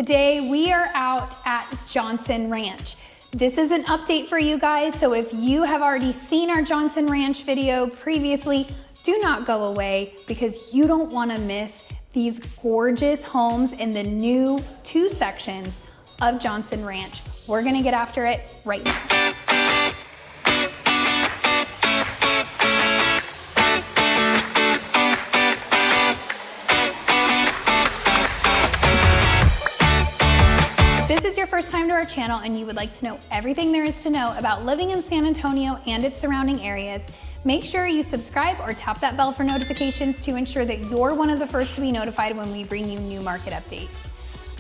Today we are out at Johnson Ranch. This is an update for you guys, so if you have already seen our Johnson Ranch video previously, do not go away because you don't want to miss these gorgeous homes in the new 2 sections of Johnson Ranch. We're gonna get after it right now. If this is your first time to our channel and you would like to know everything there is to know about living in San Antonio and its surrounding areas, make sure you subscribe or tap that bell for notifications to ensure that you're one of the first to be notified when we bring you new market updates.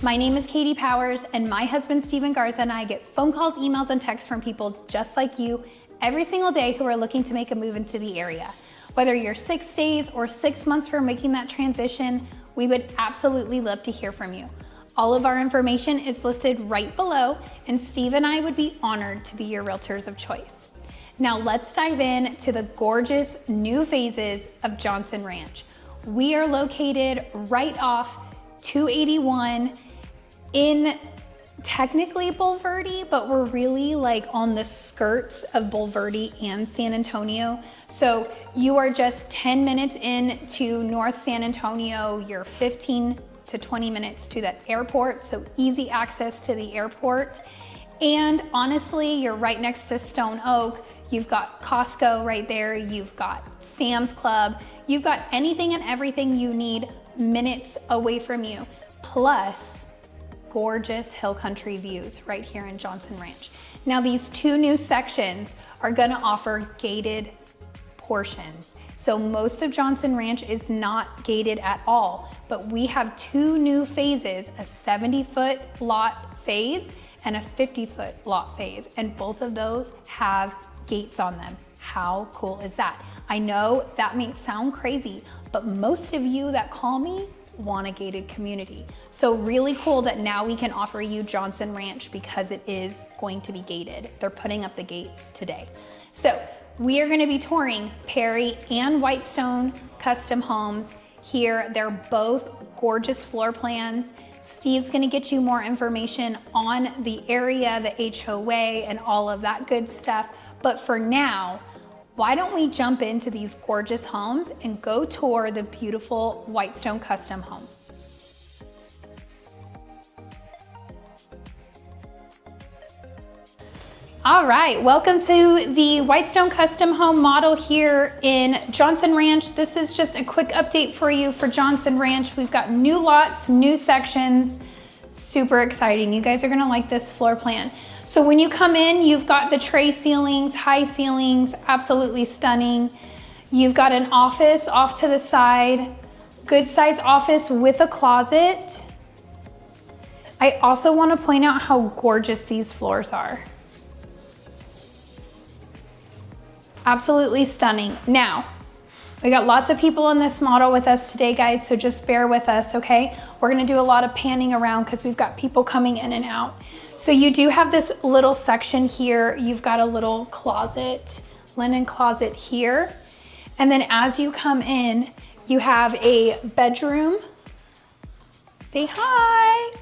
My name is Katie Powers, and my husband Steven Garza and I get phone calls, emails, and texts from people just like you every single day who are looking to make a move into the area. Whether you're 6 days or 6 months from making that transition, we would absolutely love to hear from you. All of our information is listed right below, and Steve and I would be honored to be your realtors of choice. Now let's dive in to the gorgeous new phases of Johnson Ranch. We are located right off 281 in technically Bulverde, but we're really like on the skirts of Bulverde and San Antonio. So you are just 10 minutes into North San Antonio, you're 15 to 20 minutes to that airport, so easy access to the airport. And honestly, you're right next to Stone Oak. You've got Costco right there, you've got Sam's Club, you've got anything and everything you need minutes away from you, plus gorgeous hill country views right here in Johnson Ranch. Now these 2 new sections are gonna offer gated portions. So most of Johnson Ranch is not gated at all, but we have 2 new phases, a 70-foot lot phase and a 50-foot lot phase, and both of those have gates on them. How cool is that? I know that may sound crazy, but most of you that call me want a gated community. So really cool that now we can offer you Johnson Ranch because it is going to be gated. They're putting up the gates today. So we are going to be touring Perry and Whitestone custom homes here. They're both gorgeous floor plans. Steve's going to get you more information on the area, the HOA, and all of that good stuff. But for now, why don't we jump into these gorgeous homes and go tour the beautiful Whitestone custom home. All right, welcome to the Whitestone custom home model here in Johnson Ranch. This is just a quick update for you for Johnson Ranch. We've got new lots, new sections, super exciting. You guys are gonna like this floor plan. So when you come in, you've got the tray ceilings, high ceilings, absolutely stunning. You've got an office off to the side, good size office with a closet. I also wanna point out how gorgeous these floors are. Absolutely stunning. Now, we got lots of people in this model with us today, guys, so just bear with us, okay? We're gonna do a lot of panning around because we've got people coming in and out. So you do have this little section here. You've got a little closet, linen closet here. And then as you come in, you have a bedroom. Say hi.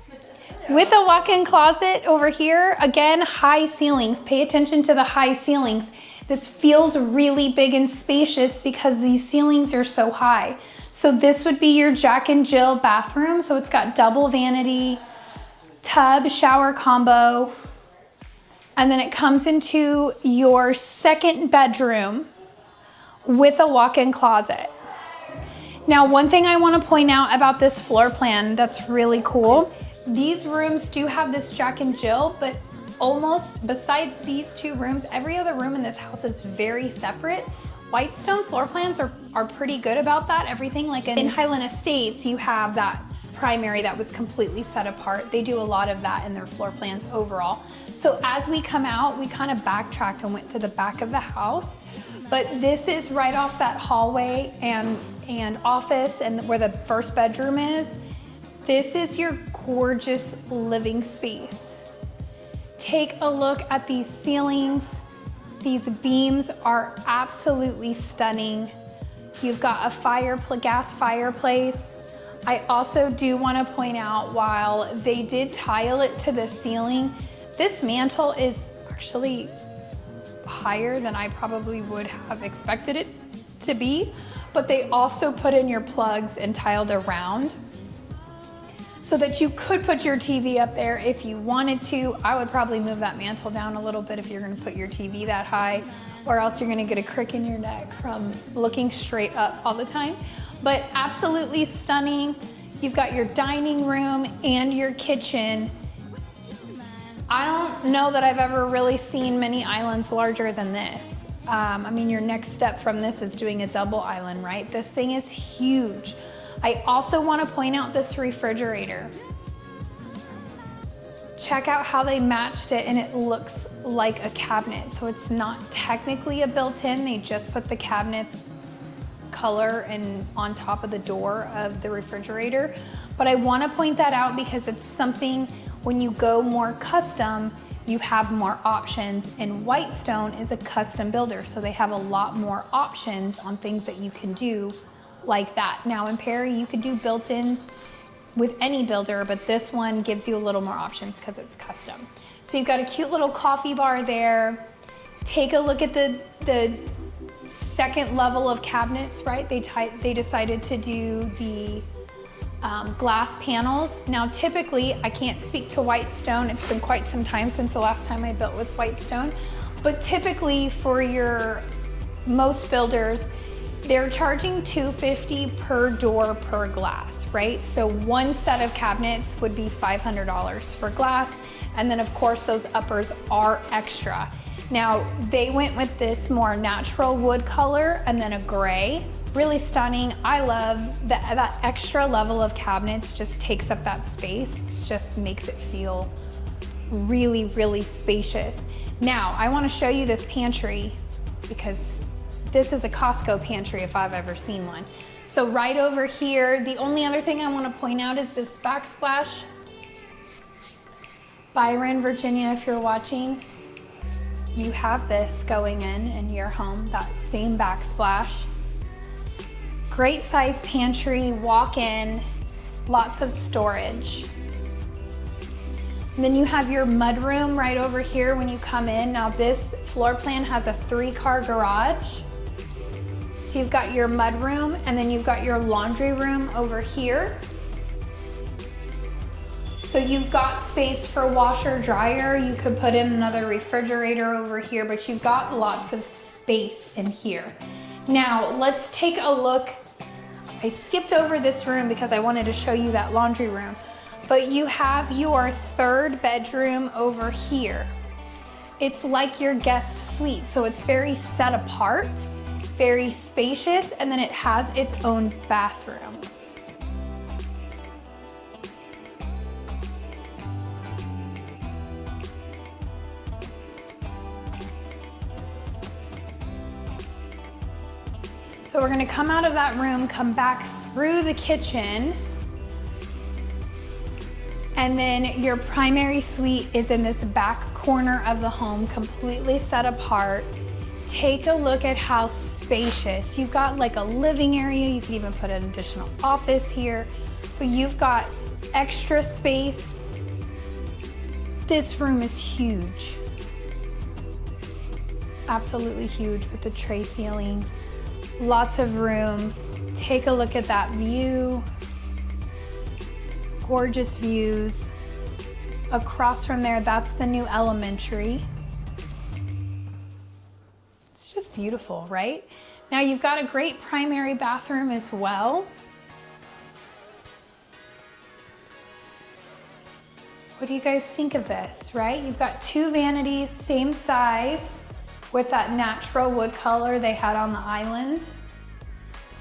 With a walk-in closet over here. Again, high ceilings. Pay attention to the high ceilings. This feels really big and spacious because these ceilings are so high. So this would be your Jack and Jill bathroom. So it's got double vanity, tub, shower combo. And then it comes into your second bedroom with a walk-in closet. Now, one thing I want to point out about this floor plan that's really cool, these rooms do have this Jack and Jill, but almost besides these 2 rooms, every other room in this house is very separate. Whitestone floor plans are pretty good about that. Everything like in Highland Estates, you have that primary that was completely set apart. They do a lot of that in their floor plans overall. So as we come out, we kind of backtracked and went to the back of the house. But this is right off that hallway and office and where the first bedroom is. This is your gorgeous living space. Take a look at these ceilings. These beams are absolutely stunning. You've got a gas fireplace. I also do want to point out, while they did tile it to the ceiling, this mantle is actually higher than I probably would have expected it to be, but they also put in your plugs and tiled around so that you could put your TV up there if you wanted to. I would probably move that mantle down a little bit if you're gonna put your TV that high, or else you're gonna get a crick in your neck from looking straight up all the time. But absolutely stunning. You've got your dining room and your kitchen. I don't know that I've ever really seen many islands larger than this. I mean, your next step from this is doing a double island, right? This thing is huge. I also want to point out this refrigerator. Check out how they matched it, and it looks like a cabinet. So it's not technically a built-in, they just put the cabinet's color and on top of the door of the refrigerator. But I want to point that out because it's something, when you go more custom, you have more options, and Whitestone is a custom builder, so they have a lot more options on things that you can do like that. Now in Perry, you could do built-ins with any builder, but this one gives you a little more options because it's custom. So you've got a cute little coffee bar there. Take a look at the second level of cabinets, right? They decided to do the glass panels. Now typically, I can't speak to Whitestone, it's been quite some time since the last time I built with Whitestone, but typically for your most builders, they're charging $250 per door per glass, right? So one set of cabinets would be $500 for glass, and then of course those uppers are extra. Now they went with this more natural wood color and then a gray. Really stunning. I love that extra level of cabinets just takes up that space. It just makes it feel really, really spacious. Now I want to show you this pantry because this is a Costco pantry if I've ever seen one. So right over here, the only other thing I want to point out is this backsplash. Byron, Virginia, if you're watching, you have this going in your home, that same backsplash. Great size pantry, walk in, lots of storage. And then you have your mudroom right over here when you come in. Now this floor plan has a 3-car garage. So you've got your mudroom, and then you've got your laundry room over here. So you've got space for washer, dryer. You could put in another refrigerator over here, but you've got lots of space in here. Now let's take a look. I skipped over this room because I wanted to show you that laundry room, but you have your third bedroom over here. It's like your guest suite, so it's very set apart, very spacious, and then it has its own bathroom. So we're gonna come out of that room, come back through the kitchen, and then your primary suite is in this back corner of the home, completely set apart. Take a look at how spacious. You've got like a living area. You can even put an additional office here, but you've got extra space. This room is huge. Absolutely huge with the tray ceilings. Lots of room. Take a look at that view. Gorgeous views. Across from there, that's the new elementary. It's just beautiful, right? Now you've got a great primary bathroom as well. What do you guys think of this, right? You've got 2 vanities, same size, with that natural wood color they had on the island.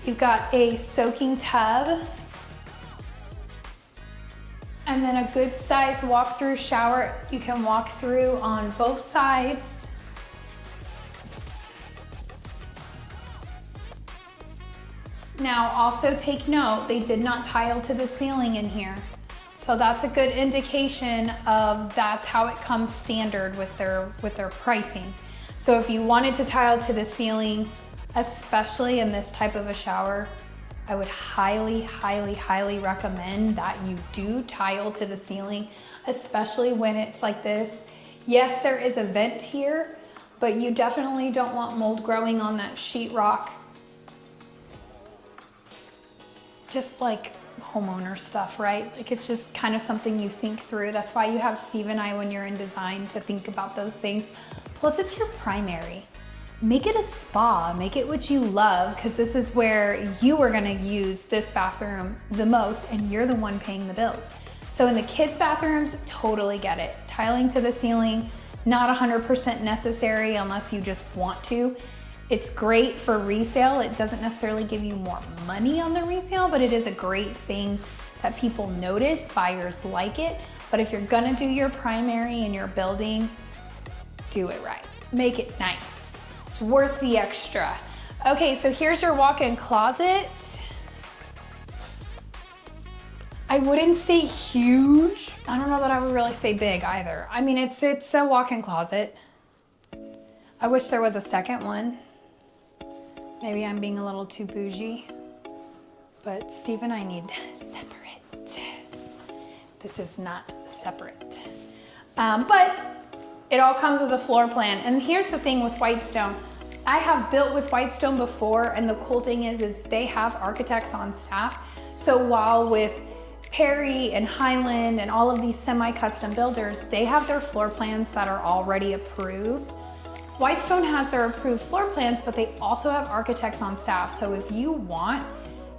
You've got a soaking tub, and then a good size walk-through shower. You can walk through on both sides. Now also take note, they did not tile to the ceiling in here. So that's a good indication of that's how it comes standard with their pricing. So if you wanted to tile to the ceiling, especially in this type of a shower, I would highly, highly, highly recommend that you do tile to the ceiling, especially when it's like this. Yes, there is a vent here, but you definitely don't want mold growing on that sheetrock. Just like homeowner stuff, right? Like it's just kind of something you think through. That's why you have Steve and I when you're in design to think about those things. Plus it's your primary. Make it a spa, make it what you love, because this is where you are gonna use this bathroom the most and you're the one paying the bills. So in the kids' bathrooms, totally get it. Tiling to the ceiling, not 100% necessary unless you just want to. It's great for resale. It doesn't necessarily give you more money on the resale, but it is a great thing that people notice, buyers like it. But if you're gonna do your primary in your building, do it right. Make it nice. It's worth the extra. Okay, so here's your walk-in closet. I wouldn't say huge. I don't know that I would really say big either. I mean, it's a walk-in closet. I wish there was a second one. Maybe I'm being a little too bougie, but Steve and I need separate. This is not separate. But it all comes with a floor plan. And here's the thing with Whitestone. I have built with Whitestone before, and the cool thing is they have architects on staff. So while with Perry and Highland and all of these semi-custom builders, they have their floor plans that are already approved. Whitestone has their approved floor plans, but they also have architects on staff. So if you want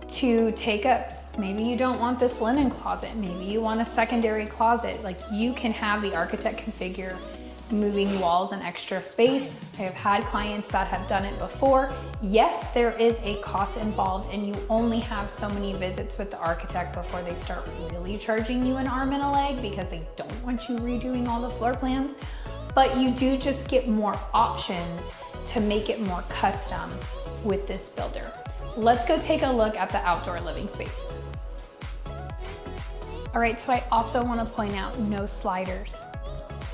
to take up, maybe you don't want this linen closet, maybe you want a secondary closet, like you can have the architect configure moving walls and extra space. I have had clients that have done it before. Yes, there is a cost involved and you only have so many visits with the architect before they start really charging you an arm and a leg because they don't want you redoing all the floor plans. But you do just get more options to make it more custom with this builder. Let's go take a look at the outdoor living space. All right, so I also want to point out no sliders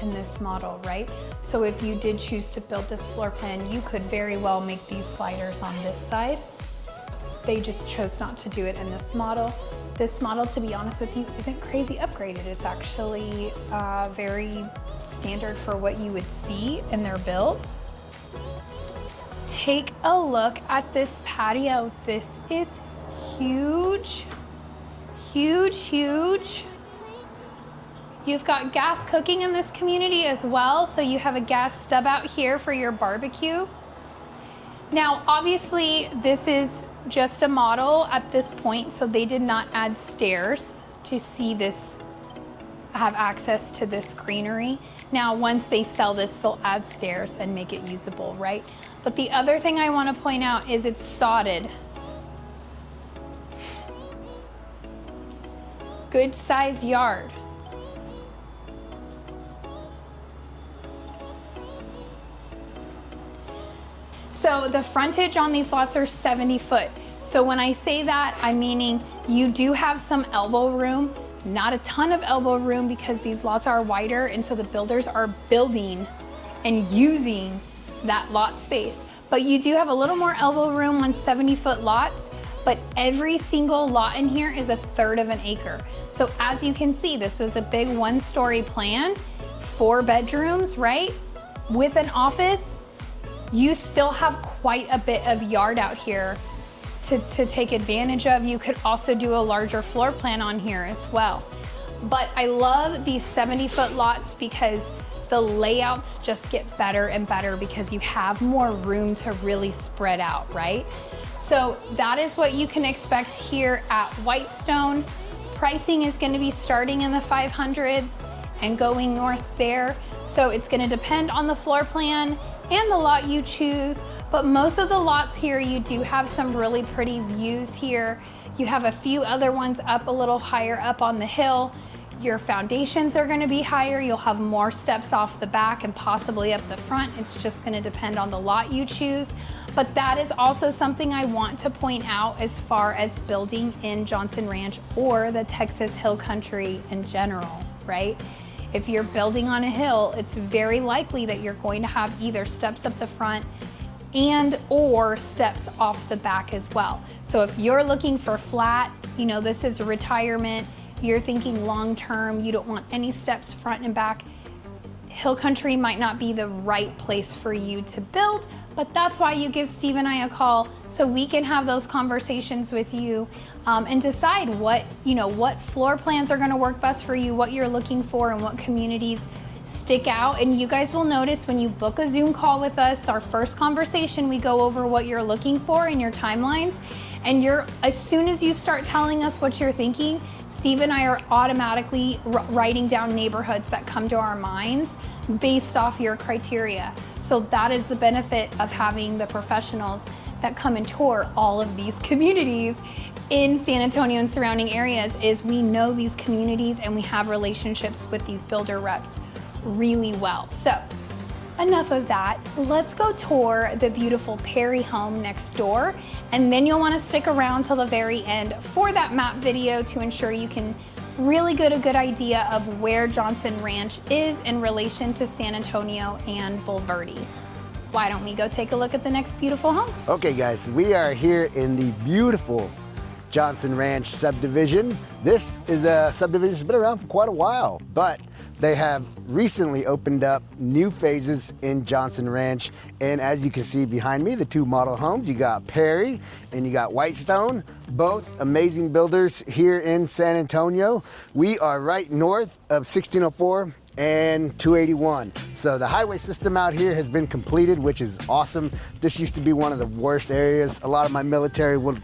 in this model, right? So if you did choose to build this floor plan, you could very well make these sliders on this side. They just chose not to do it in this model. This model, to be honest with you, isn't crazy upgraded. It's actually very standard for what you would see in their builds. Take a look at this patio. This is huge, huge, huge. You've got gas cooking in this community as well, so you have a gas stub out here for your barbecue. Now, obviously, this is just a model at this point, so they did not add stairs to see this, have access to this greenery. Now, once they sell this, they'll add stairs and make it usable, right? But the other thing I want to point out is it's sodded. Good size yard. So the frontage on these lots are 70 foot. So when I say that, I'm meaning you do have some elbow room, not a ton of elbow room because these lots are wider, and so the builders are building and using that lot space. But you do have a little more elbow room on 70-foot lots, but every single lot in here is 1/3 of an acre. So as you can see, this was a big 1-story plan, 4 bedrooms, right? With an office. You still have quite a bit of yard out here to take advantage of. You could also do a larger floor plan on here as well. But I love these 70-foot lots because the layouts just get better and better because you have more room to really spread out, right? So that is what you can expect here at Whitestone. Pricing is going to be starting in the 500s and going north there. So it's going to depend on the floor plan and the lot you choose, but most of the lots here, you do have some really pretty views here. You have a few other ones up a little higher up on the hill. Your foundations are gonna be higher. You'll have more steps off the back and possibly up the front. It's just gonna depend on the lot you choose. But that is also something I want to point out as far as building in Johnson Ranch or the Texas Hill Country in general, right? If you're building on a hill, it's very likely that you're going to have either steps up the front and or steps off the back as well. So if you're looking for flat, you know, this is retirement, you're thinking long-term, you don't want any steps front and back, Hill Country might not be the right place for you to build, but that's why you give Steve and I a call so we can have those conversations with you and decide what floor plans are gonna work best for you, what you're looking for, and what communities stick out. And you guys will notice when you book a Zoom call with us, our first conversation, we go over what you're looking for in your timelines. And as soon as you start telling us what you're thinking, Steve and I are automatically writing down neighborhoods that come to our minds based off your criteria. So that is the benefit of having the professionals that come and tour all of these communities in San Antonio and surrounding areas, is we know these communities and we have relationships with these builder reps really well. So enough of that. Let's go tour the beautiful Perry home next door, and then you'll want to stick around till the very end for that map video to ensure you can really get a good idea of where Johnson Ranch is in relation to San Antonio and Bulverde. Why don't we go take a look at the next beautiful home? Okay guys, we are here in the beautiful Johnson Ranch subdivision. This is a subdivision that's been around for quite a while, but they have recently opened up new phases in Johnson Ranch. And as you can see behind me, the two model homes, you got Perry and you got Whitestone, both amazing builders here in San Antonio. We are right north of 1604 and 281. So the highway system out here has been completed, which is awesome. This used to be one of the worst areas. A lot of my military will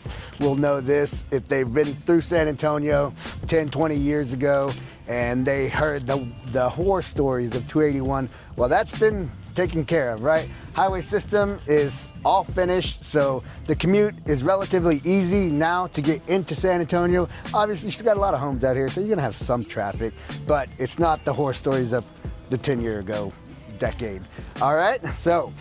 know this if they've been through San Antonio 10, 20 years ago and they heard the horror stories of 281. Well, that's been taken care of, right? Highway system is all finished, so the commute is relatively easy now to get into San Antonio. Obviously, you've got a lot of homes out here, so you're gonna have some traffic, but it's not the horror stories of the 10-year ago decade. All right, so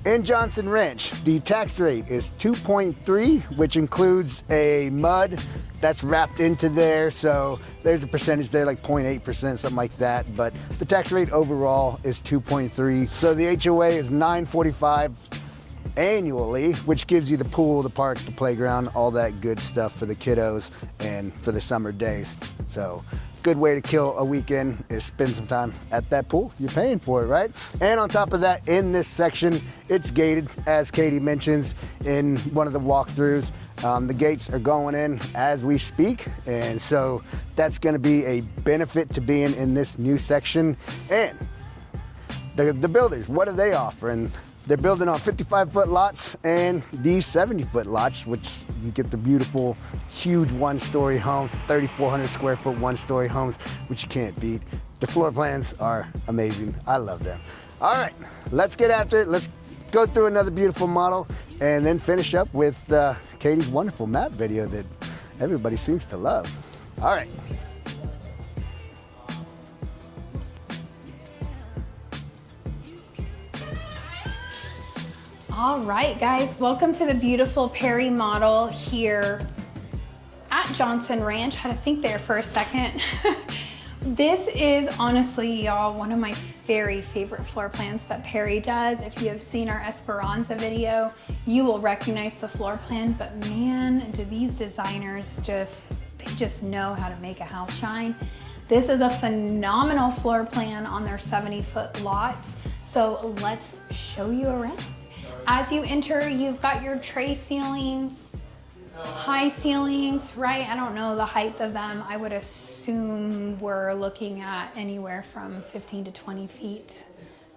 in Johnson Ranch, the tax rate is 2.3, which includes a MUD that's wrapped into there, so there's a percentage there, like 0.8%, something like that, but the tax rate overall is 2.3. So the HOA is $945 annually, which gives you the pool, the park, the playground, all that good stuff for the kiddos and for the summer days. So good way to kill a weekend is spend some time at that pool. You're paying for it, right? And on top of that, in this section, it's gated, as Katie mentions in one of the walkthroughs. The gates are going in as we speak, and so that's going to be a benefit to being in this new section. And the builders, what are they offering? They're building on 55-foot lots and these 70-foot lots, which you get the beautiful, huge one-story homes, 3,400 square foot one-story homes, which you can't beat. The floor plans are amazing. I love them. All right, let's get after it. Let's go through another beautiful model and then finish up with Katie's wonderful map video that everybody seems to love. All right. All right, guys, welcome to the beautiful Perry model here at Johnson Ranch. Had to think there for a second. This is honestly, y'all, one of my very favorite floor plans that Perry does. If you have seen our Esperanza video, you will recognize the floor plan, but man, do these designers they just know how to make a house shine. This is a phenomenal floor plan on their 70-foot lots. So let's show you around. As you enter, you've got your tray ceilings, high ceilings, right? I don't know the height of them. I would assume we're looking at anywhere from 15 to 20 feet,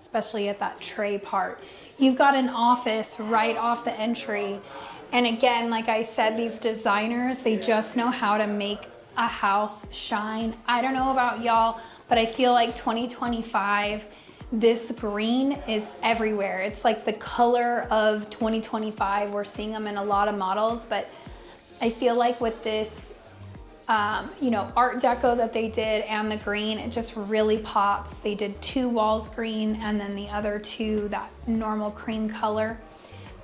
especially at that tray part. You've got an office right off the entry. And again, like I said, these designers, they just know how to make a house shine. I don't know about y'all, but I feel like 2025, this green is everywhere. It's like the color of 2025. We're seeing them in a lot of models, but I feel like with this, Art Deco that they did and the green, it just really pops. They did 2 walls green and then the other 2, that normal cream color.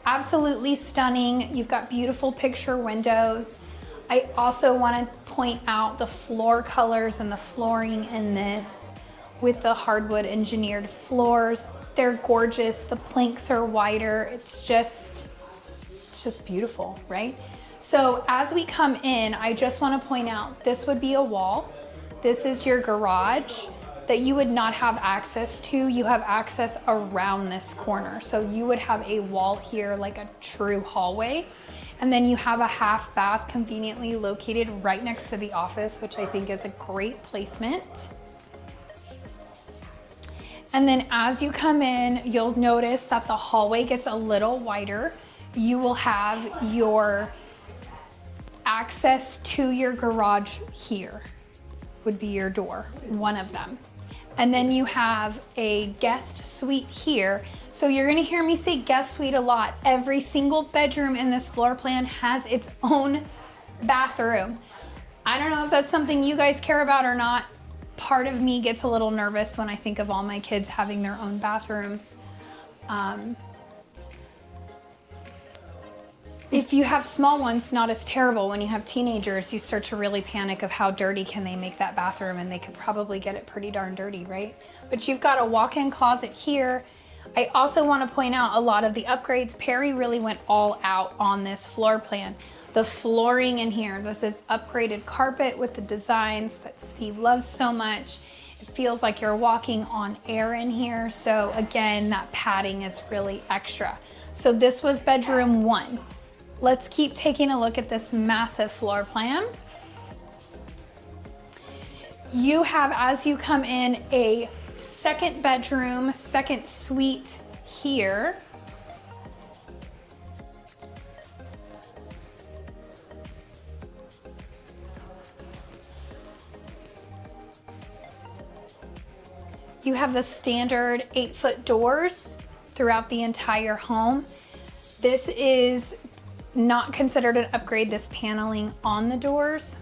Absolutely stunning. You've got beautiful picture windows. I also want to point out the floor colors and the flooring in this with the hardwood engineered floors. They're gorgeous. The planks are wider. It's just beautiful, right? So as we come in, I just want to point out, this would be a wall. This is your garage that you would not have access to. You have access around this corner. So you would have a wall here, like a true hallway. And then you have a half bath conveniently located right next to the office, which I think is a great placement. And then as you come in, you'll notice that the hallway gets a little wider. You will have your access to your garage here, would be your door, one of them. And then you have a guest suite here. So you're gonna hear me say guest suite a lot. Every single bedroom in this floor plan has its own bathroom. I don't know if that's something you guys care about or not. Part of me gets a little nervous when I think of all my kids having their own bathrooms. If you have small ones, not as terrible. When you have teenagers, you start to really panic of how dirty can they make that bathroom, and they could probably get it pretty darn dirty, right? But you've got a walk-in closet here. I also want to point out a lot of the upgrades. Perry really went all out on this floor plan. The flooring in here, this is upgraded carpet with the designs that Steve loves so much. It feels like you're walking on air in here. So again, that padding is really extra. So this was bedroom 1. Let's keep taking a look at this massive floor plan. You have, as you come in, a second bedroom, second suite here. You have the standard 8-foot doors throughout the entire home. This is not considered an upgrade, this paneling on the doors.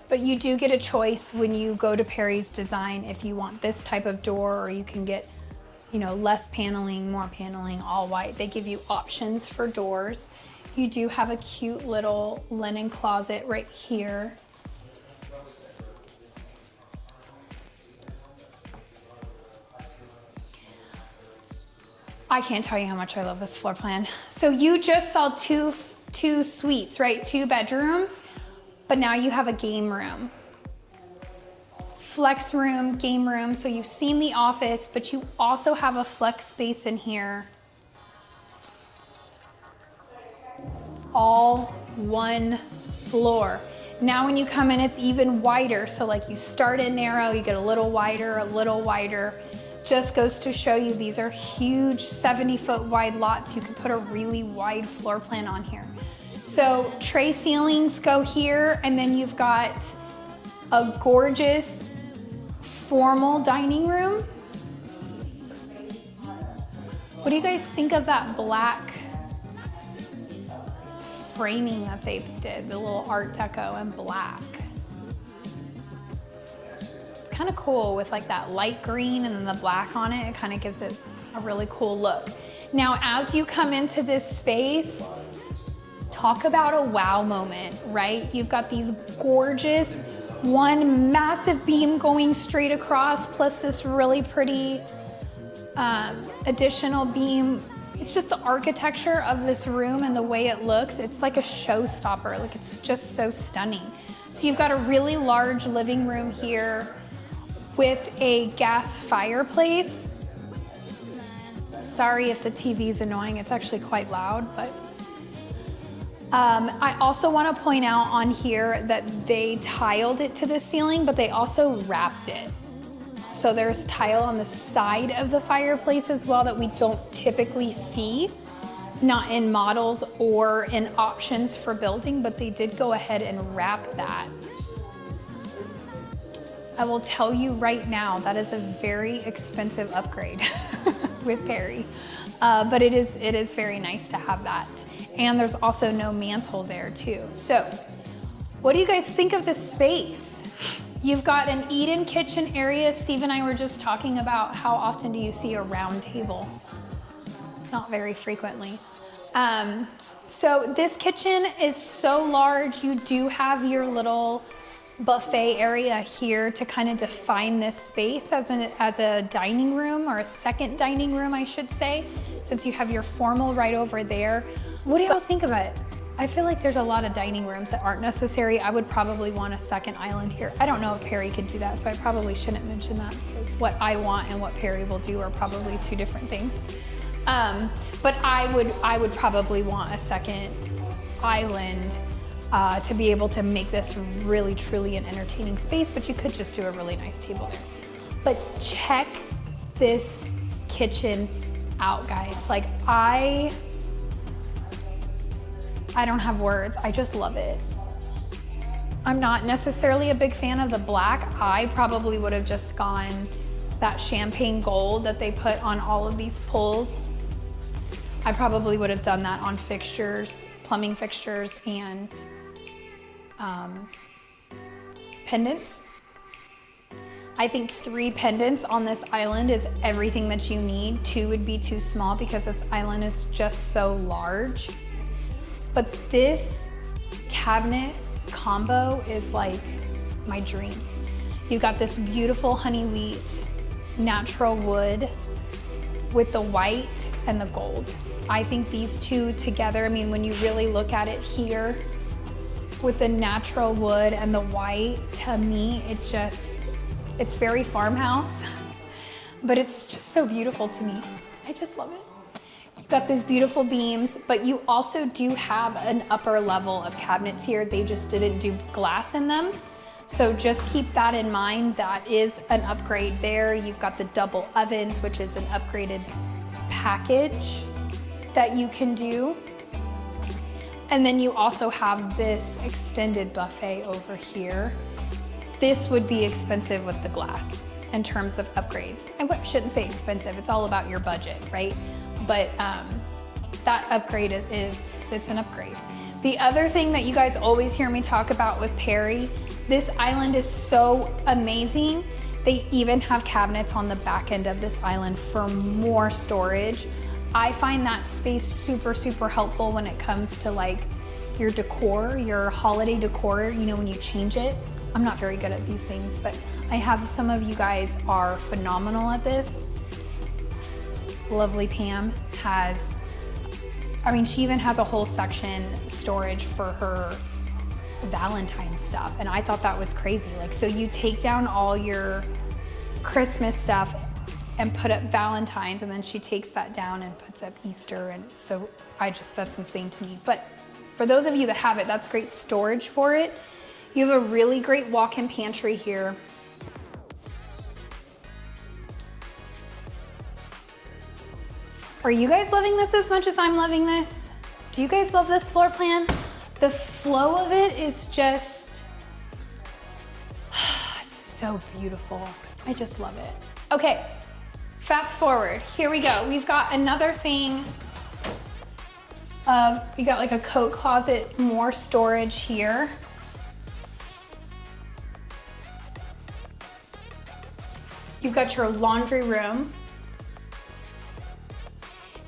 But you do get a choice when you go to Perry's Design if you want this type of door, or you can get, you know, less paneling, more paneling, all white. They give you options for doors. You do have a cute little linen closet right here. I can't tell you how much I love this floor plan. So you just saw two suites, right? 2 bedrooms, but now you have a game room. Flex room, game room. So you've seen the office, but you also have a flex space in here. All one floor. Now when you come in, it's even wider. So like you start in narrow, you get a little wider, a little wider. Just goes to show you, these are huge 70-foot wide lots. You can put a really wide floor plan on here. So tray ceilings go here, and then you've got a gorgeous formal dining room. What do you guys think of that black framing that they did, the little Art Deco and black? Kind of cool with like that light green and then the black on it. It kind of gives it a really cool look. Now, as you come into this space, talk about a wow moment, right? You've got these gorgeous, one massive beam going straight across, plus this really pretty additional beam. It's just the architecture of this room and the way it looks. It's like a showstopper. Like, it's just so stunning. So you've got a really large living room here with a gas fireplace. Sorry if the TV is annoying, it's actually quite loud, but I also want to point out on here that they tiled it to the ceiling, but they also wrapped it. So there's tile on the side of the fireplace as well that we don't typically see, not in models or in options for building, but they did go ahead and wrap that. I will tell you right now, that is a very expensive upgrade with Perry. But it is very nice to have that. And there's also no mantle there too. So what do you guys think of this space? You've got an eat-in kitchen area. Steve and I were just talking about how often do you see a round table? Not very frequently. So this kitchen is so large. You do have your little buffet area here to kind of define this space as a dining room, or a second dining room, I should say, since you have your formal right over there. What do y'all think of it? I feel like there's a lot of dining rooms that aren't necessary. I would probably want a second island here. I don't know if Perry could do that, so I probably shouldn't mention that, because what I want and what Perry will do are probably two different things. But I would probably want a second island to be able to make this really truly an entertaining space, but you could just do a really nice table there. But check this kitchen out, guys. Like, I don't have words. I just love it. I'm not necessarily a big fan of the black. I probably would have just gone that champagne gold that they put on all of these pulls. I probably would have done that on fixtures, plumbing fixtures, and pendants. I think 3 pendants on this island is everything that you need. 2 would be too small because this island is just so large. But this cabinet combo is like my dream. You've got this beautiful honey wheat natural wood with the white and the gold. I think these two together, I mean, when you really look at it here with the natural wood and the white, to me, it's very farmhouse, but it's just so beautiful to me. I just love it. You've got these beautiful beams, but you also do have an upper level of cabinets here. They just didn't do glass in them. So just keep that in mind. That is an upgrade there. You've got the double ovens, which is an upgraded package that you can do. And then you also have this extended buffet over here. This would be expensive with the glass in terms of upgrades. I shouldn't say expensive, it's all about your budget, right? But that upgrade it's an upgrade. The other thing that you guys always hear me talk about with Perry, this island is so amazing. They even have cabinets on the back end of this island for more storage. I find that space super, super helpful when it comes to like your decor, your holiday decor, you know, when you change it. I'm not very good at these things, but I have some of you guys are phenomenal at this. Lovely Pam has, I mean, she even has a whole section storage for her Valentine's stuff. And I thought that was crazy. Like, so you take down all your Christmas stuff and put up Valentine's, and then she takes that down and puts up Easter. And so that's insane to me. But for those of you that have it, that's great storage for it. You have a really great walk-in pantry here. Are you guys loving this as much as I'm loving this? Do you guys love this floor plan? The flow of it is just, it's so beautiful. I just love it. Okay, fast forward, here we go. We've got another thing of, you got like a coat closet, more storage here. You've got your laundry room.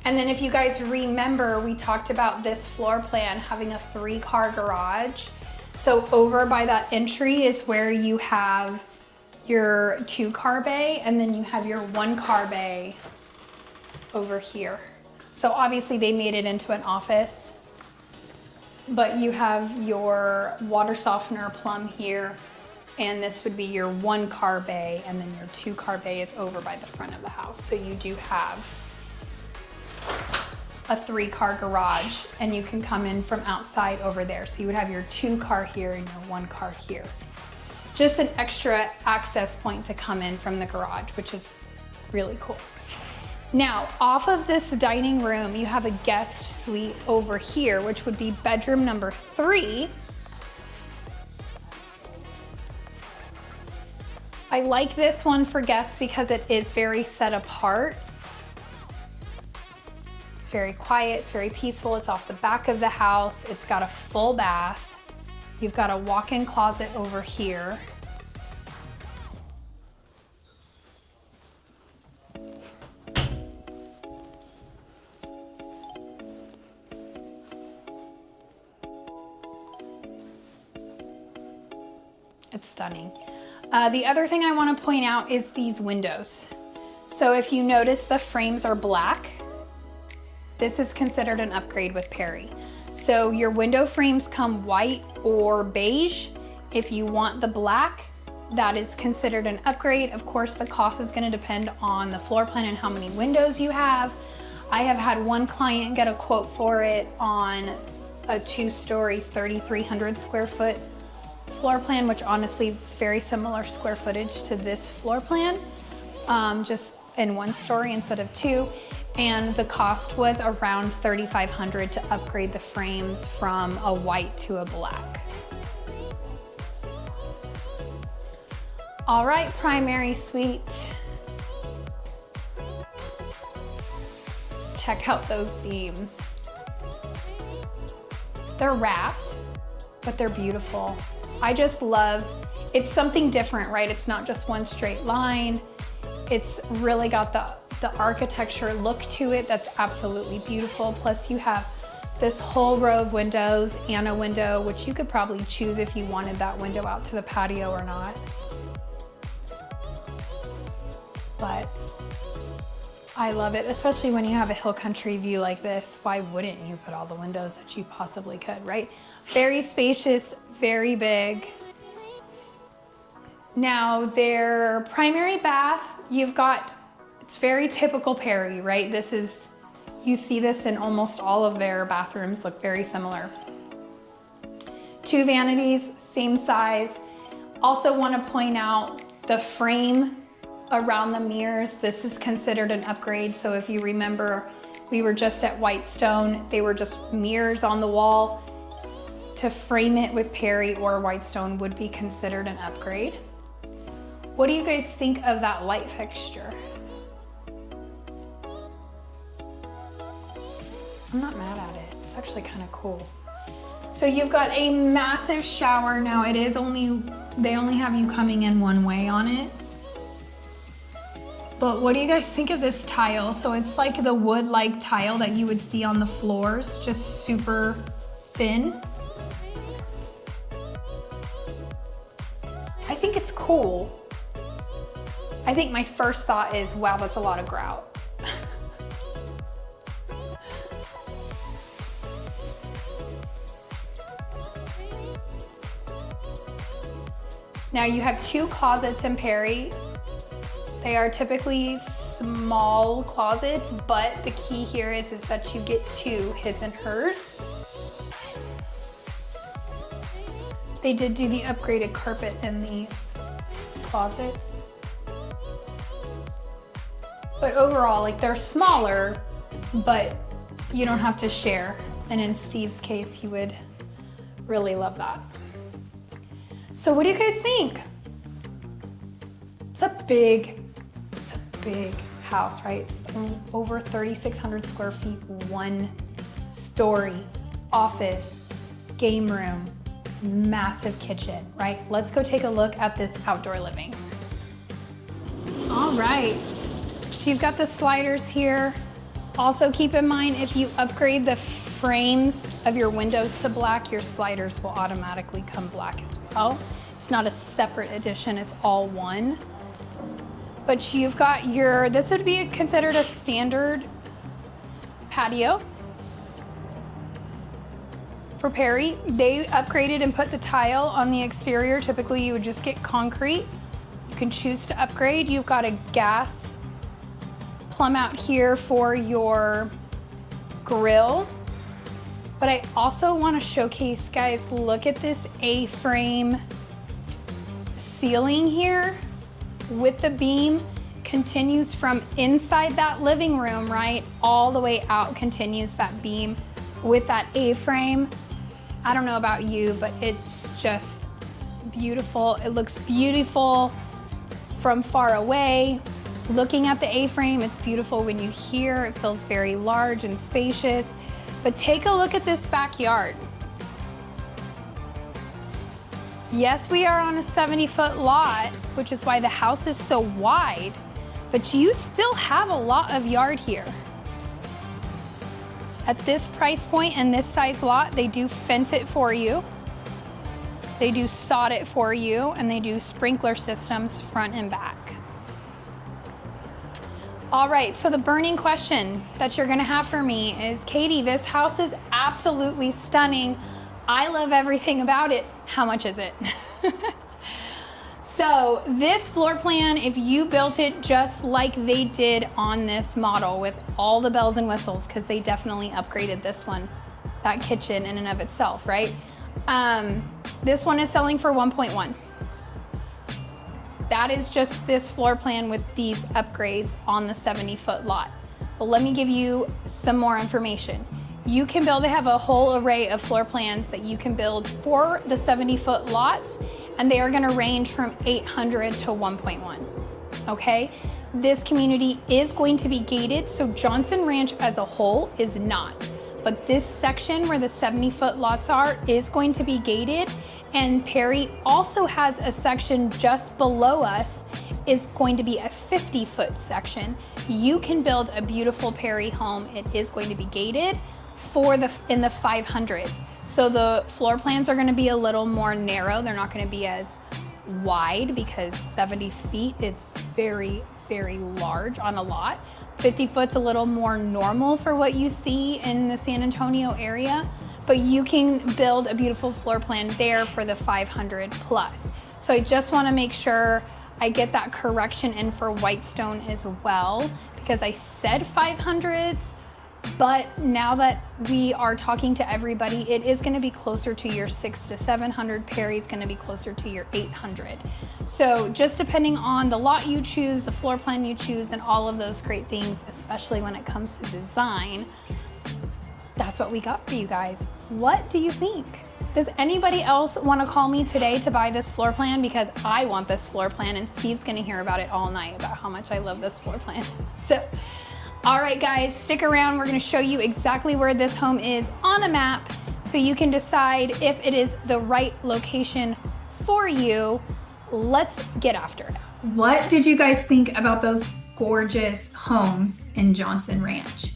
And then if you guys remember, we talked about this floor plan having a 3-car garage. So over by that entry is where you have your 2-car bay, and then you have your 1-car bay over here. So obviously they made it into an office, but you have your water softener plum here, and this would be your 1-car bay, and then your 2-car bay is over by the front of the house. So you do have a 3-car garage, and you can come in from outside over there. So you would have your 2-car here and your 1-car here. Just an extra access point to come in from the garage, which is really cool. Now, off of this dining room, you have a guest suite over here, which would be bedroom number 3. I like this one for guests because it is very set apart. It's very quiet, it's very peaceful. It's off the back of the house. It's got a full bath. You've got a walk-in closet over here. It's stunning. The other thing I want to point out is these windows. So if you notice the frames are black, this is considered an upgrade with Perry. So your window frames come white or beige. If you want the black, that is considered an upgrade. Of course, the cost is going to depend on the floor plan and how many windows you have. I have had one client get a quote for it on a 2-story, 3,300 square foot floor plan, which honestly it's very similar square footage to this floor plan, just in 1 story instead of 2. And the cost was around $3,500 to upgrade the frames from a white to a black. All right, primary suite. Check out those beams. They're wrapped, but they're beautiful. I just love, it's something different, right? It's not just one straight line. It's really got the architecture look to it that's absolutely beautiful. Plus you have this whole row of windows and a window, which you could probably choose if you wanted that window out to the patio or not. But I love it, especially when you have a hill country view like this. Why wouldn't you put all the windows that you possibly could, right? Very spacious, very big. Now their primary bath, you've got, it's very typical Perry, right? This is, you see this in almost all of their bathrooms, look very similar. 2 vanities, same size. Also want to point out the frame around the mirrors. This is considered an upgrade. So if you remember, we were just at Whitestone. They were just mirrors on the wall. To frame it with Perry or Whitestone would be considered an upgrade. What do you guys think of that light fixture? I'm not mad at it. It's actually kind of cool. So you've got a massive shower. Now it is they only have you coming in one way on it. But what do you guys think of this tile? So it's like the wood-like tile that you would see on the floors, just super thin. I think it's cool. I think my first thought is, wow, that's a lot of grout. Now you have 2 closets in Perry. They are typically small closets, but the key here is that you get 2, his and hers. They did do the upgraded carpet in these closets. But overall, like, they're smaller, but you don't have to share. And in Steve's case, he would really love that. So what do you guys think? It's a big house, right? It's over 3,600 square feet, 1 story, office, game room, massive kitchen, right? Let's go take a look at this outdoor living. All right, so you've got the sliders here. Also keep in mind, if you upgrade the frames of your windows to black, your sliders will automatically come black as well. It's not a separate addition, it's all one. But you've got this would be considered a standard patio for Perry. They upgraded and put the tile on the exterior. Typically you would just get concrete. You can choose to upgrade. You've got a gas plumb out here for your grill. But I also want to showcase, guys, look at this A-frame ceiling here with the beam. Continues from inside that living room, right, all the way out, continues that beam with that A-frame. I don't know about you, but it's just beautiful. It looks beautiful from far away. Looking at the A-frame, it's beautiful when you hear. It feels very large and spacious. But take a look at this backyard. Yes, we are on a 70-foot lot, which is why the house is so wide, but you still have a lot of yard here. At this price point and this size lot, they do fence it for you. They do sod it for you, and they do sprinkler systems front and back. All right, so the burning question that you're gonna have for me is, Katie, this house is absolutely stunning. I love everything about it. How much is it? So this floor plan, if you built it just like they did on this model with all the bells and whistles, because they definitely upgraded this one, that kitchen in and of itself, right? This one is selling for 1.1. That is just this floor plan with these upgrades on the 70-foot lot. But let me give you some more information. You can build, they have a whole array of floor plans that you can build for the 70-foot lots, and they are gonna range from 800 to 1.1, okay? This community is going to be gated, so Johnson Ranch as a whole is not. But this section where the 70-foot lots are is going to be gated, and Perry also has a section just below us is going to be a 50-foot section. You can build a beautiful Perry home. It is going to be gated in the 500s. So the floor plans are gonna be a little more narrow. They're not gonna be as wide because 70 feet is very, very large on a lot. 50 foot's a little more normal for what you see in the San Antonio area, but you can build a beautiful floor plan there for the 500 plus. So I just wanna make sure I get that correction in for Whitestone as well, because I said 500s, but now that we are talking to everybody, it is gonna be closer to your 600 to 700. Perry's gonna be closer to your 800. So just depending on the lot you choose, the floor plan you choose, and all of those great things, especially when it comes to design, that's what we got for you guys. What do you think? Does anybody else wanna call me today to buy this floor plan? Because I want this floor plan, and Steve's gonna hear about it all night, about how much I love this floor plan. So, all right guys, stick around. We're gonna show you exactly where this home is on a map so you can decide if it is the right location for you. Let's get after it. What did you guys think about those gorgeous homes in Johnson Ranch?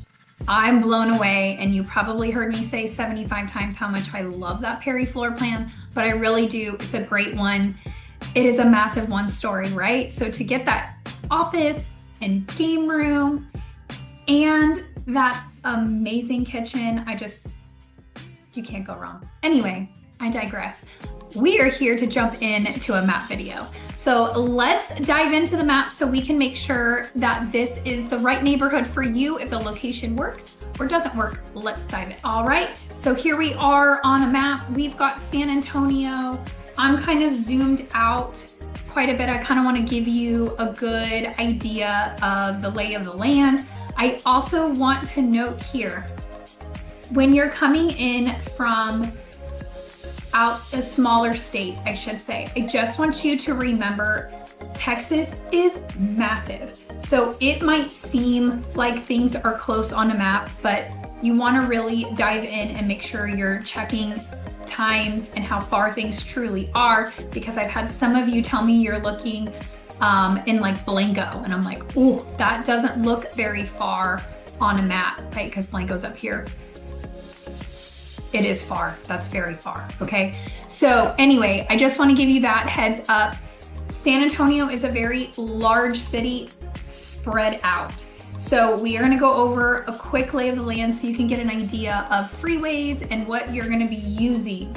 I'm blown away, and you probably heard me say 75 times how much I love that Perry floor plan, but I really do. It's a great one. It is a massive one-story, right? So to get that office and game room and that amazing kitchen, you can't go wrong. Anyway, I digress. We are here to jump into a map video. So let's dive into the map so we can make sure that this is the right neighborhood for you. If the location works or doesn't work, let's dive in. All right, so here we are on a map. We've got San Antonio. I'm kind of zoomed out quite a bit. I kind of want to give you a good idea of the lay of the land. I also want to note here, when you're coming in from out a smaller state, I should say, I just want you to remember Texas is massive. So it might seem like things are close on a map, but you want to really dive in and make sure you're checking times and how far things truly are, because I've had some of you tell me you're looking in like Blanco, and I'm like, oh, that doesn't look very far on a map, right? Because Blanco's up here. It is far. That's very far. Okay. So anyway, I just want to give you that heads up. San Antonio is a very large city spread out. So we are going to go over a quick lay of the land so you can get an idea of freeways and what you're going to be using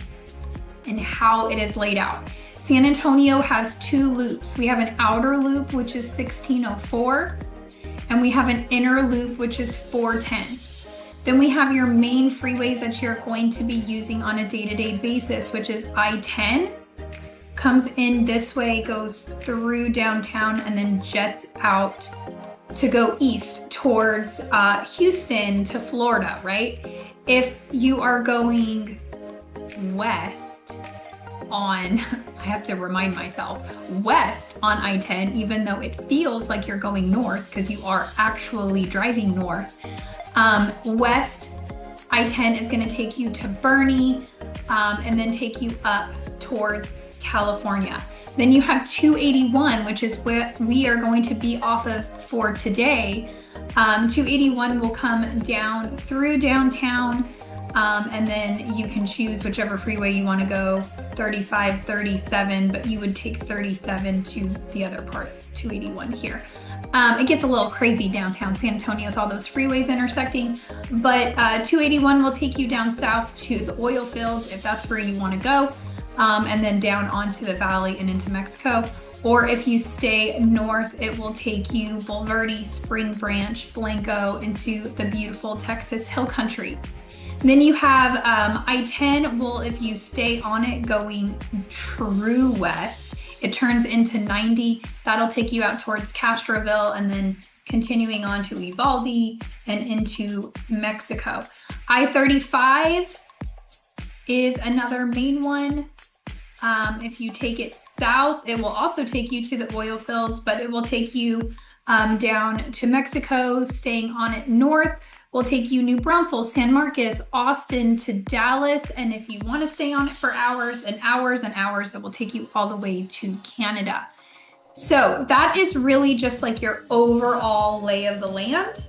and how it is laid out. San Antonio has two loops. We have an outer loop, which is 1604, and we have an inner loop, which is 410. Then we have your main freeways that you're going to be using on a day-to-day basis, which is I-10, comes in this way, goes through downtown, and then jets out to go east towards Houston to Florida, right? If you are going west on, I have to remind myself, west on I-10, even though it feels like you're going north because you are actually driving north. West I-10 is going to take you to Bernie and then take you up towards California. Then you have 281, which is where we are going to be off of for today. 281 will come down through downtown And then you can choose whichever freeway you want to go, 35, 37, but you would take 37 to the other part, 281 here. It gets a little crazy downtown San Antonio with all those freeways intersecting, but 281 will take you down south to the oil fields if that's where you want to go, and then down onto the valley and into Mexico. Or if you stay north, it will take you Bulverde, Spring Branch, Blanco into the beautiful Texas Hill Country. Then you have I-10. Well, if you stay on it going true west, it turns into 90. That'll take you out towards Castroville and then continuing on to Uvalde and into Mexico. I-35 is another main one. If you take it south, it will also take you to the oil fields, but it will take you down to Mexico. Staying on it north will take you New Braunfels, San Marcos, Austin to Dallas. And if you want to stay on it for hours and hours and hours, it will take you all the way to Canada. So that is really just like your overall lay of the land,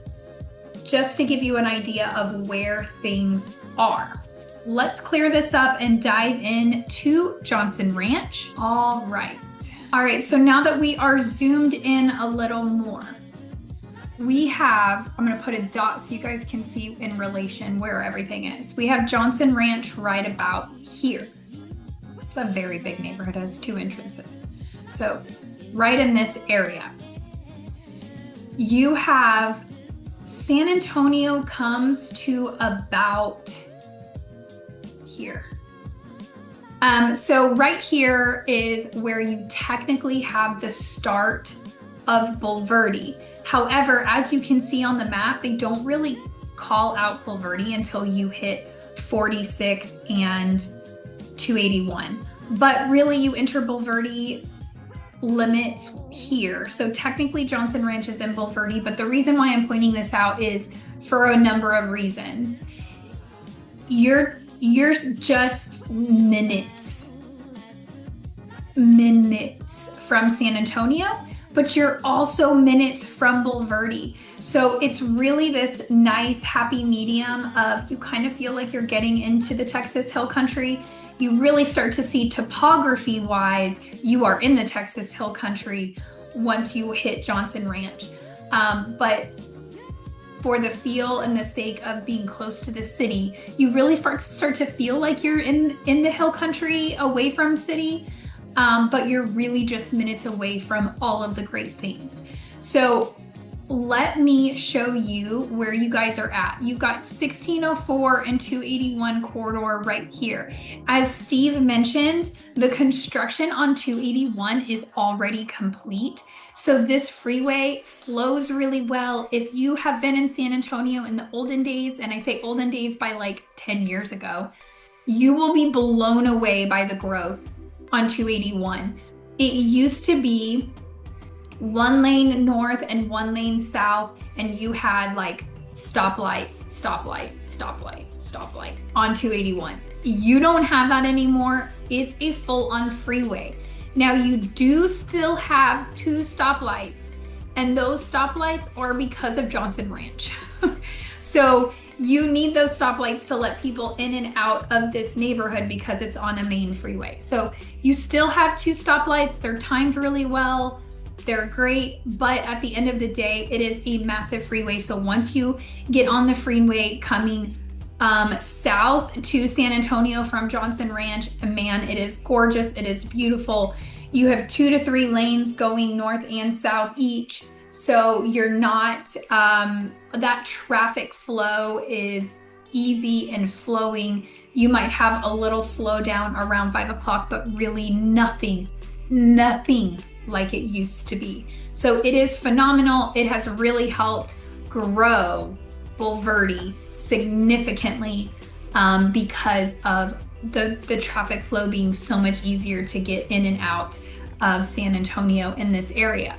just to give you an idea of where things are. Let's clear this up and dive into Johnson Ranch. All right, so now that we are zoomed in a little more, we have, I'm gonna put a dot so you guys can see in relation where everything is. We have Johnson Ranch right about here. It's a very big neighborhood, it has 2 entrances. So right in this area, you have San Antonio comes to about here. So right here is where you technically have the start of Bulverde. However, as you can see on the map, they don't really call out Bulverde until you hit 46 and 281. But really you enter Bulverde limits here. So technically Johnson Ranch is in Bulverde, but the reason why I'm pointing this out is for a number of reasons. You're just minutes from San Antonio, but you're also minutes from Bulverde. So it's really this nice happy medium of you kind of feel like you're getting into the Texas Hill Country. You really start to see topography wise, you are in the Texas Hill Country once you hit Johnson Ranch. But for the feel and the sake of being close to the city, you really start to feel like you're in the hill country away from city, but you're really just minutes away from all of the great things. So let me show you where you guys are at. You've got 1604 and 281 corridor right here. As Steve mentioned, the construction on 281 is already complete. So this freeway flows really well. If you have been in San Antonio in the olden days, and I say olden days by like 10 years ago, you will be blown away by the growth on 281. It used to be 1 lane north and 1 lane south, and you had like stoplight, stoplight, stoplight, stoplight on 281. You don't have that anymore. It's a full-on freeway. Now you do still have 2 stoplights, and those stoplights are because of Johnson Ranch. So you need those stoplights to let people in and out of this neighborhood because it's on a main freeway. So you still have 2 stoplights. They're timed really well. They're great, but at the end of the day, it is a massive freeway. So once you get on the freeway coming south to San Antonio from Johnson Ranch, man, it is gorgeous. It is beautiful. You have 2 to 3 lanes going north and south each. So you're not, that traffic flow is easy and flowing. You might have a little slowdown around 5 o'clock, but really nothing like it used to be. So it is phenomenal. It has really helped grow Bulverde significantly because of the traffic flow being so much easier to get in and out of San Antonio in this area.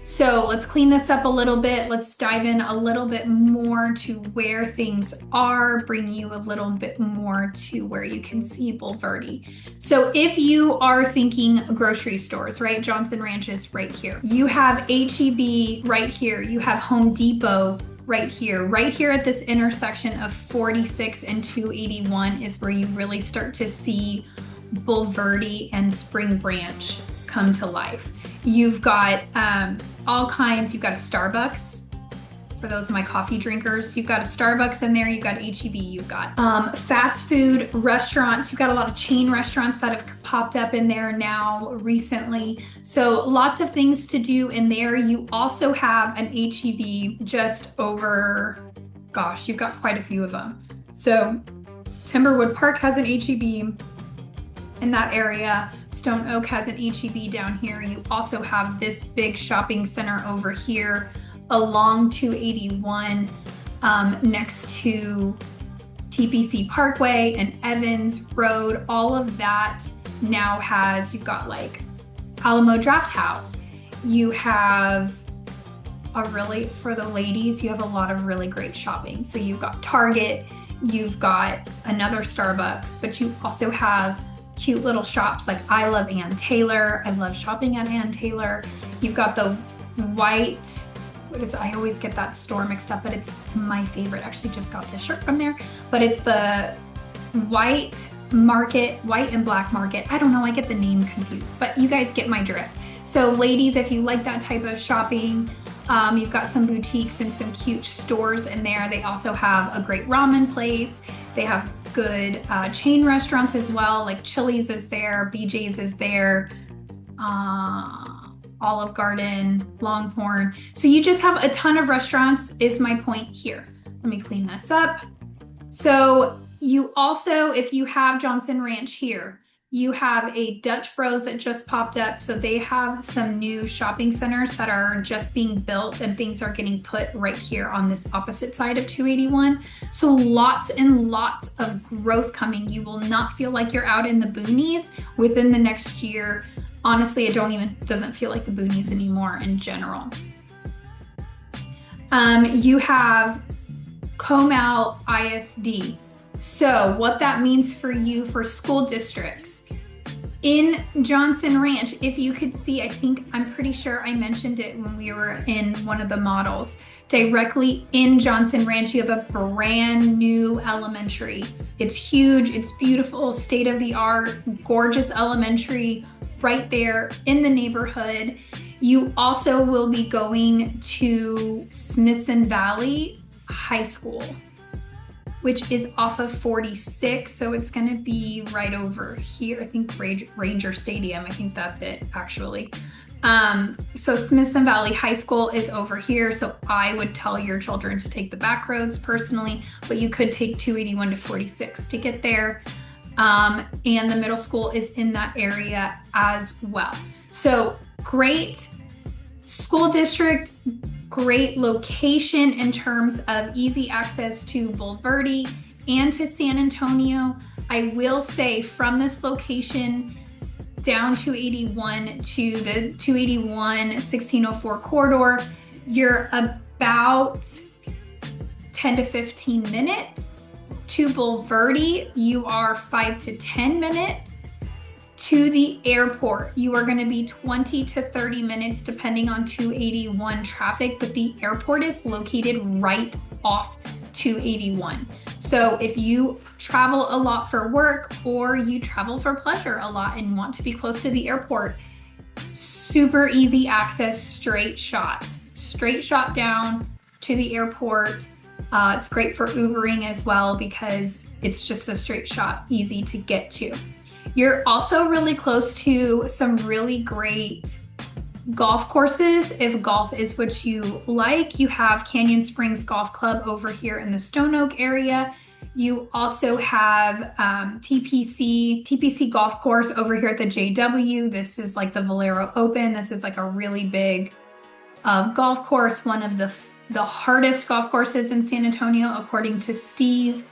So let's clean this up a little bit. Let's dive in a little bit more to where things are, bring you a little bit more to where you can see Bulverde. So if you are thinking grocery stores, right? Johnson Ranch is right here. You have H-E-B right here. You have Home Depot right here at this intersection of 46 and 281 is where you really start to see Bulverde and Spring Branch come to life. You've got all kinds. You've got a Starbucks. For those of my coffee drinkers, you've got a Starbucks in there, you've got H-E-B, you've got fast food restaurants, you've got a lot of chain restaurants that have popped up in there now recently. So lots of things to do in there. You also have an H-E-B just over, gosh, you've got quite a few of them. So Timberwood Park has an H-E-B in that area. Stone Oak has an H-E-B down here. You also have this big shopping center over here along 281 next to TPC Parkway and Evans Road. All of that now has, you've got like Alamo Draft House. You have for the ladies, you have a lot of really great shopping. So you've got Target, you've got another Starbucks, but you also have cute little shops like I love Ann Taylor. I love shopping at Ann Taylor. You've got the I always get that store mixed up, but it's my favorite. Actually just got this shirt from there, but it's the White and Black Market. I don't know, I get the name confused, but you guys get my drift. So ladies, if you like that type of shopping, you've got some boutiques and some cute stores in there. They also have a great ramen place. They have good chain restaurants as well, like Chili's is there, BJ's is there, Olive Garden, Longhorn. So you just have a ton of restaurants is my point here. Let me clean this up. So you also, if you have Johnson Ranch here, you have a Dutch Bros that just popped up. So they have some new shopping centers that are just being built and things are getting put right here on this opposite side of 281. So lots and lots of growth coming. You will not feel like you're out in the boonies within the next year. Honestly, it doesn't feel like the boonies anymore in general. You have Comal ISD. So what that means for you for school districts. In Johnson Ranch, if you could see, I'm pretty sure I mentioned it when we were in one of the models. Directly in Johnson Ranch, you have a brand new elementary. It's huge, it's beautiful, state of the art, gorgeous elementary right there in the neighborhood. You also will be going to Smithson Valley High School, which is off of 46. So it's gonna be right over here. I think Ranger Stadium, I think that's it actually. So Smithson Valley High School is over here. So I would tell your children to take the back roads personally, but you could take 281 to 46 to get there. And the middle school is in that area as well. So great school district, great location in terms of easy access to Bulverde and to San Antonio. I will say from this location down 281 to the 281-1604 corridor, you're about 10 to 15 minutes. To Bulverde, you are 5 to 10 minutes. To the airport, you are going to be 20 to 30 minutes depending on 281 traffic, but the airport is located right off 281. So if you travel a lot for work or you travel for pleasure a lot and want to be close to the airport, super easy access, straight shot down to the airport. It's great for Ubering as well because it's just a straight shot, easy to get to. You're also really close to some really great golf courses. If golf is what you like, you have Canyon Springs Golf Club over here in the Stone Oak area. You also have TPC Golf Course over here at the JW. This is like the Valero Open. This is like a really big golf course, one of the hardest golf courses in San Antonio, according to Steve.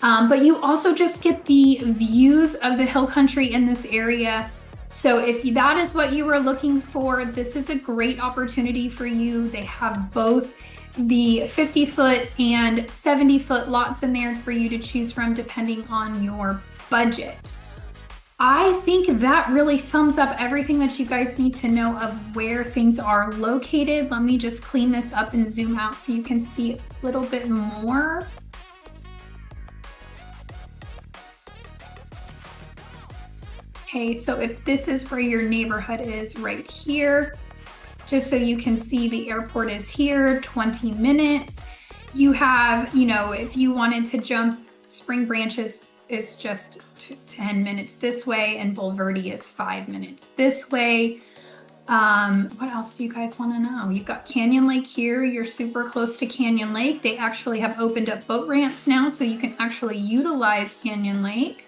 But you also just get the views of the hill country in this area. So if that is what you were looking for, this is a great opportunity for you. They have both the 50-foot and 70-foot lots in there for you to choose from depending on your budget. I think that really sums up everything that you guys need to know of where things are located. Let me just clean this up and zoom out so you can see a little bit more. Okay, so if this is where your neighborhood is, right here, just so you can see the airport is here, 20 minutes. You have, you know, if you wanted to jump, Spring Branch is just 10 minutes this way, and Bulverde is 5 minutes this way. What else do you guys want to know? You've got Canyon Lake here. You're super close to Canyon Lake. They actually have opened up boat ramps now, so you can actually utilize Canyon Lake.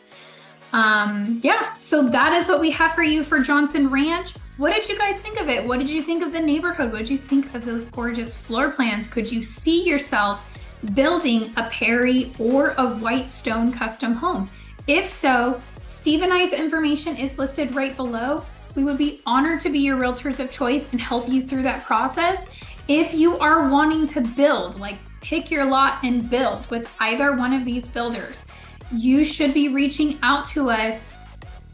Yeah, so that is what we have for you for Johnson Ranch. What did you guys think of it? What did you think of the neighborhood? What did you think of those gorgeous floor plans? Could you see yourself building a Perry or a Whitestone custom home? If so, Steve and I's information is listed right below. We would be honored to be your realtors of choice and help you through that process. If you are wanting to build, like pick your lot and build with either one of these builders, you should be reaching out to us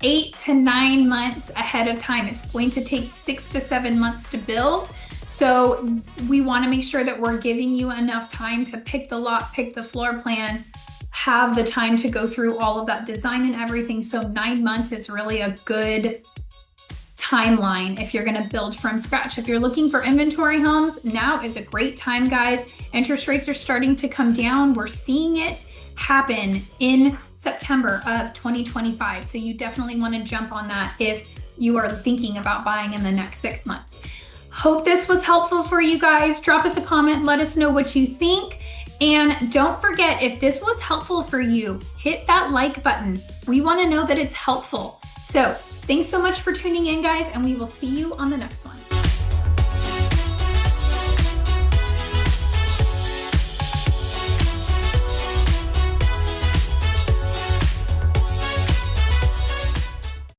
8 to 9 months ahead of time. It's going to take 6 to 7 months to build. So we want to make sure that we're giving you enough time to pick the lot, pick the floor plan, have the time to go through all of that design and everything. So 9 months is really a good timeline if you're going to build from scratch. If you're looking for inventory homes, now is a great time, guys. Interest rates are starting to come down. We're seeing it happen in September of 2025. So you definitely want to jump on that if you are thinking about buying in the next 6 months. Hope this was helpful for you guys. Drop us a comment, let us know what you think. And don't forget, if this was helpful for you, hit that like button. We want to know that it's helpful. So thanks so much for tuning in, guys, and we will see you on the next one.